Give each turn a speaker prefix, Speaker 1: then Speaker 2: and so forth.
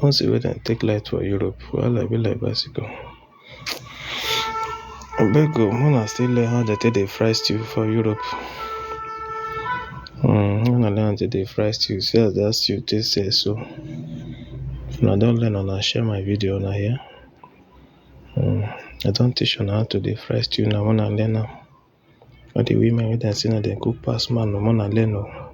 Speaker 1: Once you wait and take light for Europe, well, I be like bicycle. I beg go, Mona still learn how they take the fry stew for Europe. Mona learn how to dey fry stew. See as that stew taste so. If I don't learn, I share my video on here. I don't teach on how to dey fry stew now. Mona learn now. All the women wey dem see now dem cook pass man, no Mona learn no.